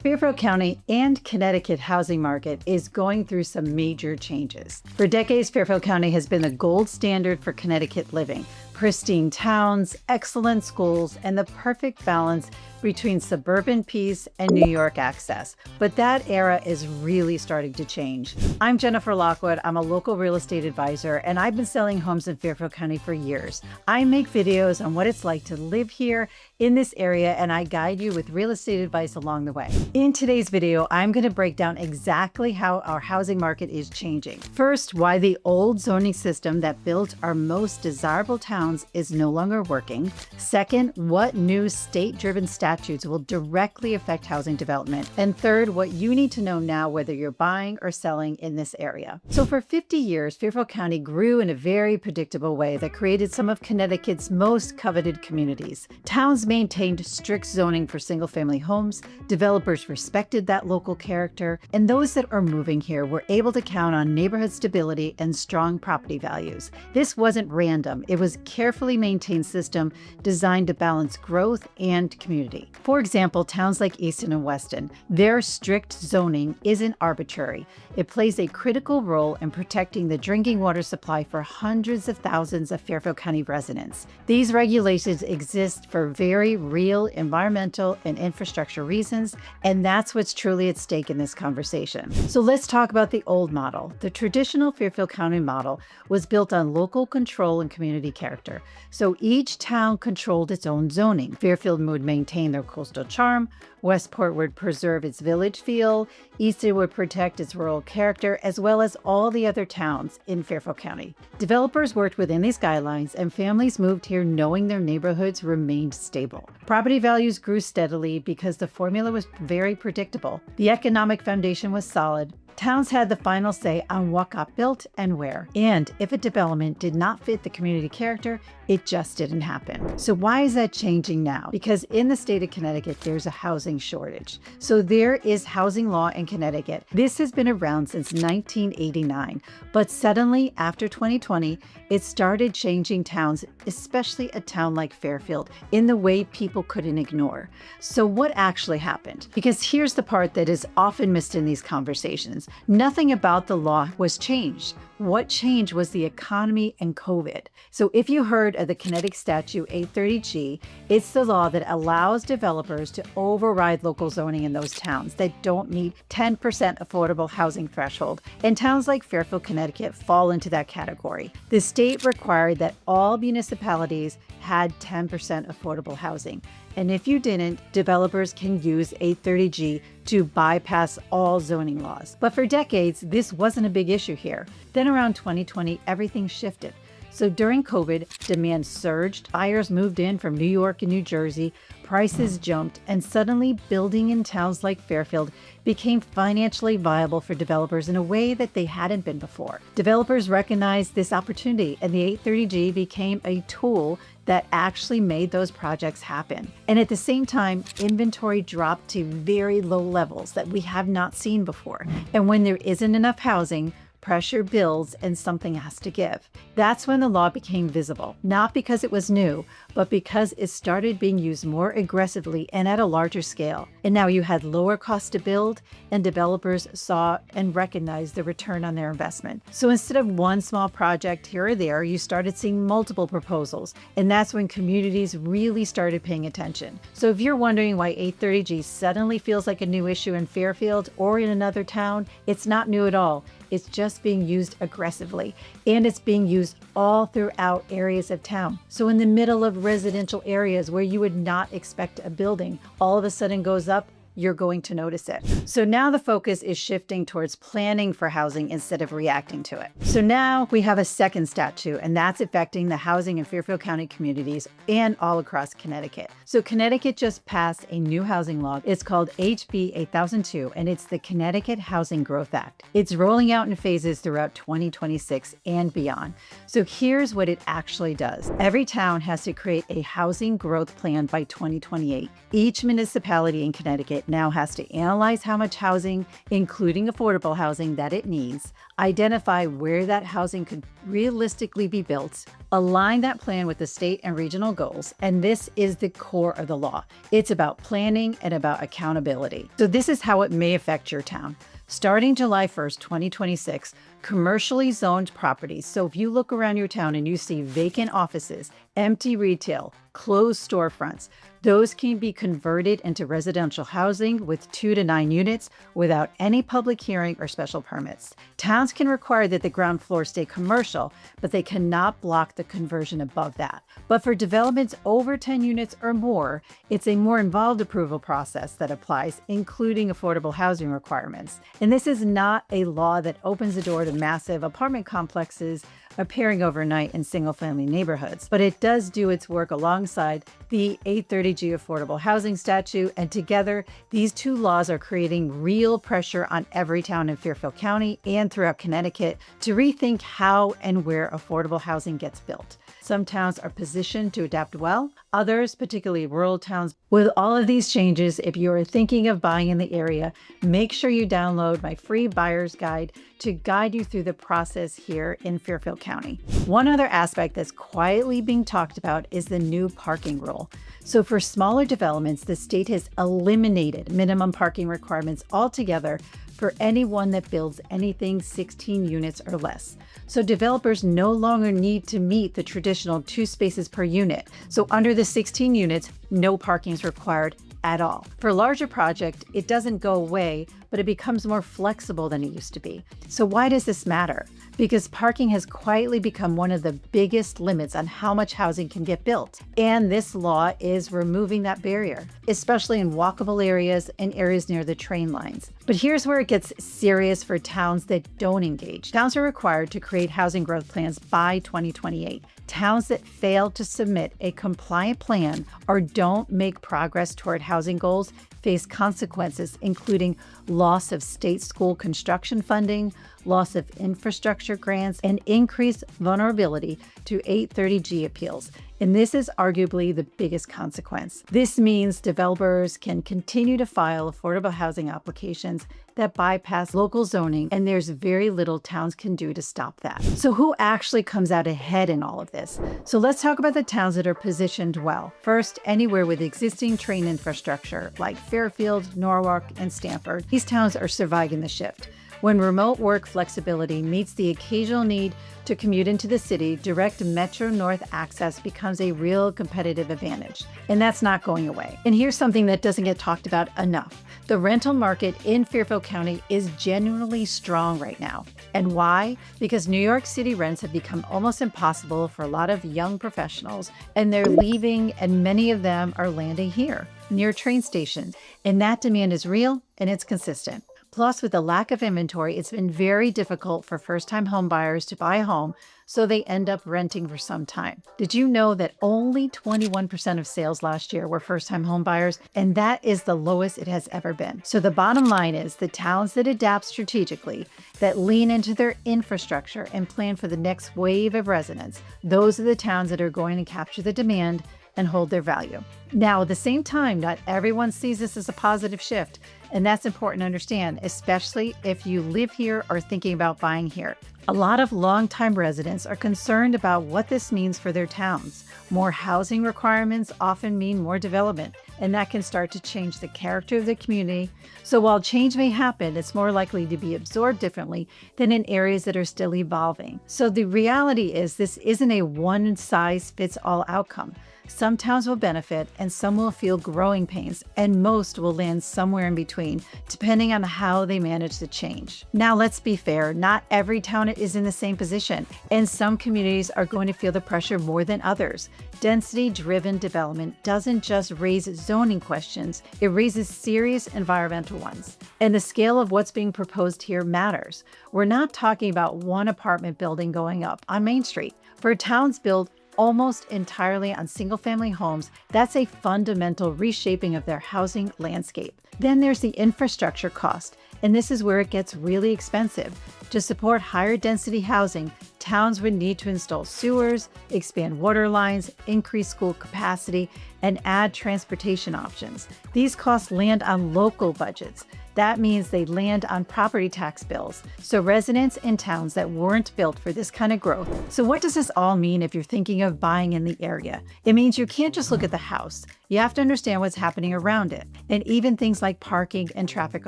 Fairfield County and Connecticut housing market is going through some major changes. For decades, Fairfield County has been the gold standard for Connecticut living. Pristine towns, excellent schools, and the perfect balance between suburban peace and New York access. But that era is really starting to change. I'm Jennifer Lockwood. I'm a local real estate advisor, and I've been selling homes in Fairfield County for years. I make videos on what it's like to live here in this area, and I guide you with real estate advice along the way. In today's video, I'm going to break down exactly how our housing market is changing. First, why the old zoning system that built our most desirable towns is no longer working. Second, what new state-driven statutes will directly affect housing development. And third, what you need to know now whether you're buying or selling in this area. So for 50 years, Fairfield County grew in a very predictable way that created some of Connecticut's most coveted communities. Towns maintained strict zoning for single-family homes, developers respected that local character, and those that are moving here were able to count on neighborhood stability and strong property values. This wasn't random. It was a carefully maintained system designed to balance growth and community. For example, towns like Easton and Weston, their strict zoning isn't arbitrary. It plays a critical role in protecting the drinking water supply for hundreds of thousands of Fairfield County residents. These regulations exist for very real environmental and infrastructure reasons, and that's what's truly at stake in this conversation. So let's talk about the old model. The traditional Fairfield County model was built on local control and community character. So each town controlled its own zoning. Fairfield would maintain their coastal charm, Westport would preserve its village feel, Easton would protect its rural character, as well as all the other towns in Fairfield County. Developers worked within these guidelines, and families moved here knowing their neighborhoods remained stable. Property values grew steadily because the formula was very predictable. The economic foundation was solid. Towns had the final say on what got built and where. And if a development did not fit the community character, it just didn't happen. So why is that changing now? Because in the state of Connecticut, there's a housing shortage. So there is housing law in Connecticut. This has been around since 1989, but suddenly after 2020, it started changing towns, especially a town like Fairfield, in the way people couldn't ignore. So what actually happened? Because here's the part that is often missed in these conversations. Nothing about the law was changed. What changed was the economy and COVID. So if you heard of the Connecticut Statute 830G, it's the law that allows developers to override local zoning in those towns that don't meet 10% affordable housing threshold. And towns like Fairfield, Connecticut fall into that category. The state required that all municipalities had 10% affordable housing. And if you didn't, developers can use 830G to bypass all zoning laws. But for decades, this wasn't a big issue here. Then around 2020, everything shifted. So during COVID, demand surged, buyers moved in from New York and New Jersey, prices jumped, and suddenly building in towns like Fairfield became financially viable for developers in a way that they hadn't been before. Developers recognized this opportunity, and the 830G became a tool that actually made those projects happen. And at the same time, inventory dropped to very low levels that we have not seen before. And when there isn't enough housing, pressure builds and something has to give. That's when the law became visible, not because it was new, but because it started being used more aggressively and at a larger scale. And now you had lower cost to build, and developers saw and recognized the return on their investment. So instead of one small project here or there, you started seeing multiple proposals. And that's when communities really started paying attention. So if you're wondering why 830G suddenly feels like a new issue in Fairfield or in another town, it's not new at all. It's just being used aggressively, and it's being used all throughout areas of town. So in the middle of residential areas where you would not expect a building, all of a sudden goes up, you're going to notice it. So now the focus is shifting towards planning for housing instead of reacting to it. So now we have a second statute, and that's affecting the housing in Fairfield County communities and all across Connecticut. So Connecticut just passed a new housing law. It's called HB 8002, and it's the Connecticut Housing Growth Act. It's rolling out in phases throughout 2026 and beyond. So here's what it actually does. Every town has to create a housing growth plan by 2028. Each municipality in Connecticut it now has to analyze how much housing, including affordable housing, that it needs, identify where that housing could realistically be built, align that plan with the state and regional goals, and this is the core of the law. It's about planning and about accountability. So this is how it may affect your town. Starting July 1st, 2026, commercially zoned properties. So if you look around your town and you see vacant offices, empty retail, closed storefronts, those can be converted into residential housing with 2 to 9 units without any public hearing or special permits. Towns can require that the ground floor stay commercial, but they cannot block the conversion above that. But for developments over 10 units or more, it's a more involved approval process that applies, including affordable housing requirements. And this is not a law that opens the door to massive apartment complexes appearing overnight in single-family neighborhoods, but it does do its work alongside the 830G Affordable Housing Statute, and together, these two laws are creating real pressure on every town in Fairfield County and throughout Connecticut to rethink how and where affordable housing gets built. Some towns are positioned to adapt well, others, particularly rural towns. With all of these changes, if you are thinking of buying in the area, make sure you download my free buyer's guide to guide you through the process here in Fairfield County. One other aspect that's quietly being talked about is the new parking rule. So for smaller developments, the state has eliminated minimum parking requirements altogether for anyone that builds anything 16 units or less. So developers no longer need to meet the traditional 2 spaces per unit. So under the 16 units, no parking is required at all. For a larger project, it doesn't go away, but it becomes more flexible than it used to be. So why does this matter? Because parking has quietly become one of the biggest limits on how much housing can get built. And this law is removing that barrier, especially in walkable areas and areas near the train lines. But here's where it gets serious for towns that don't engage. Towns are required to create housing growth plans by 2028. Towns that fail to submit a compliant plan or don't make progress toward housing goals face consequences, including loss of state school construction funding, loss of infrastructure grants, and increased vulnerability to 830G appeals. And this is arguably the biggest consequence. This means developers can continue to file affordable housing applications that bypass local zoning, and there's very little towns can do to stop that. So who actually comes out ahead in all of this? So let's talk about the towns that are positioned well. First, anywhere with existing train infrastructure like Fairfield, Norwalk, and Stamford. These towns are surviving the shift. When remote work flexibility meets the occasional need to commute into the city, direct Metro North access becomes a real competitive advantage. And that's not going away. And here's something that doesn't get talked about enough. The rental market in Fairfield County is genuinely strong right now. And why? Because New York City rents have become almost impossible for a lot of young professionals, and they're leaving, and many of them are landing here, near train stations. And that demand is real and it's consistent. Plus, with the lack of inventory, it's been very difficult for first-time homebuyers to buy a home, so they end up renting for some time. Did you know that only 21% of sales last year were first-time homebuyers? And that is the lowest it has ever been. So the bottom line is the towns that adapt strategically, that lean into their infrastructure and plan for the next wave of residents, those are the towns that are going to capture the demand and hold their value. Now, at the same time, not everyone sees this as a positive shift, and that's important to understand, especially if you live here or thinking about buying here. A lot of longtime residents are concerned about what this means for their towns. More housing requirements often mean more development, and that can start to change the character of the community. So while change may happen, it's more likely to be absorbed differently than in areas that are still evolving. So the reality is this isn't a one-size-fits-all outcome. Some towns will benefit and some will feel growing pains, and most will land somewhere in between, depending on how they manage the change. Now, let's be fair, not every town is in the same position, and some communities are going to feel the pressure more than others. Density-driven development doesn't just raise zoning questions, it raises serious environmental ones. And the scale of what's being proposed here matters. We're not talking about one apartment building going up on Main Street. For towns built almost entirely on single-family homes, that's a fundamental reshaping of their housing landscape. Then there's the infrastructure cost. And this is where it gets really expensive. To support higher density housing, towns would need to install sewers, expand water lines, increase school capacity, and add transportation options. These costs land on local budgets. That means they land on property tax bills. So residents in towns that weren't built for this kind of growth. So what does this all mean if you're thinking of buying in the area? It means you can't just look at the house. You have to understand what's happening around it, and even things like parking and traffic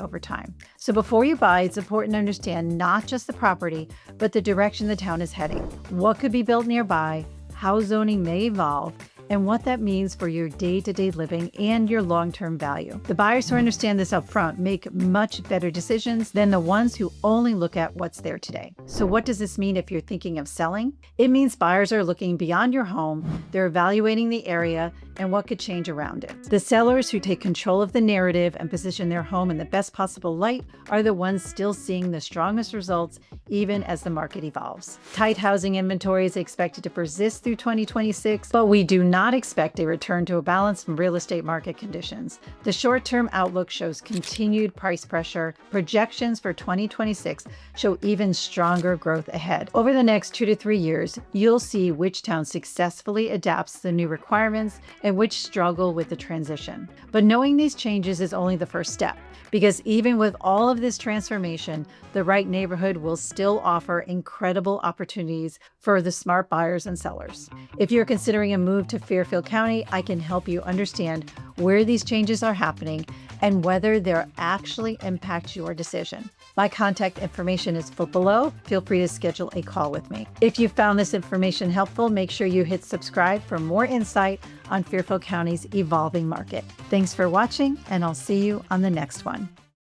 over time. So before you buy, it's important to understand not just the property, but the direction the town is heading. What could be built nearby, how zoning may evolve, and what that means for your day-to-day living and your long-term value. The buyers who understand this up front make much better decisions than the ones who only look at what's there today. So what does this mean if you're thinking of selling? It means buyers are looking beyond your home, they're evaluating the area and what could change around it. The sellers who take control of the narrative and position their home in the best possible light are the ones still seeing the strongest results even as the market evolves. Tight housing inventory is expected to persist through 2026, but we do not expect a return to a balance from real estate market conditions. The short-term outlook shows continued price pressure. Projections for 2026 show even stronger growth ahead. Over the next 2 to 3 years, you'll see which town successfully adapts to the new requirements and which struggle with the transition. But knowing these changes is only the first step, because even with all of this transformation, the right neighborhood will still offer incredible opportunities for the smart buyers and sellers. If you're considering a move to Fairfield County, I can help you understand where these changes are happening and whether they'll actually impact your decision. My contact information is below. Feel free to schedule a call with me. If you found this information helpful, make sure you hit subscribe for more insight on Fairfield County's evolving market. Thanks for watching, and I'll see you on the next one.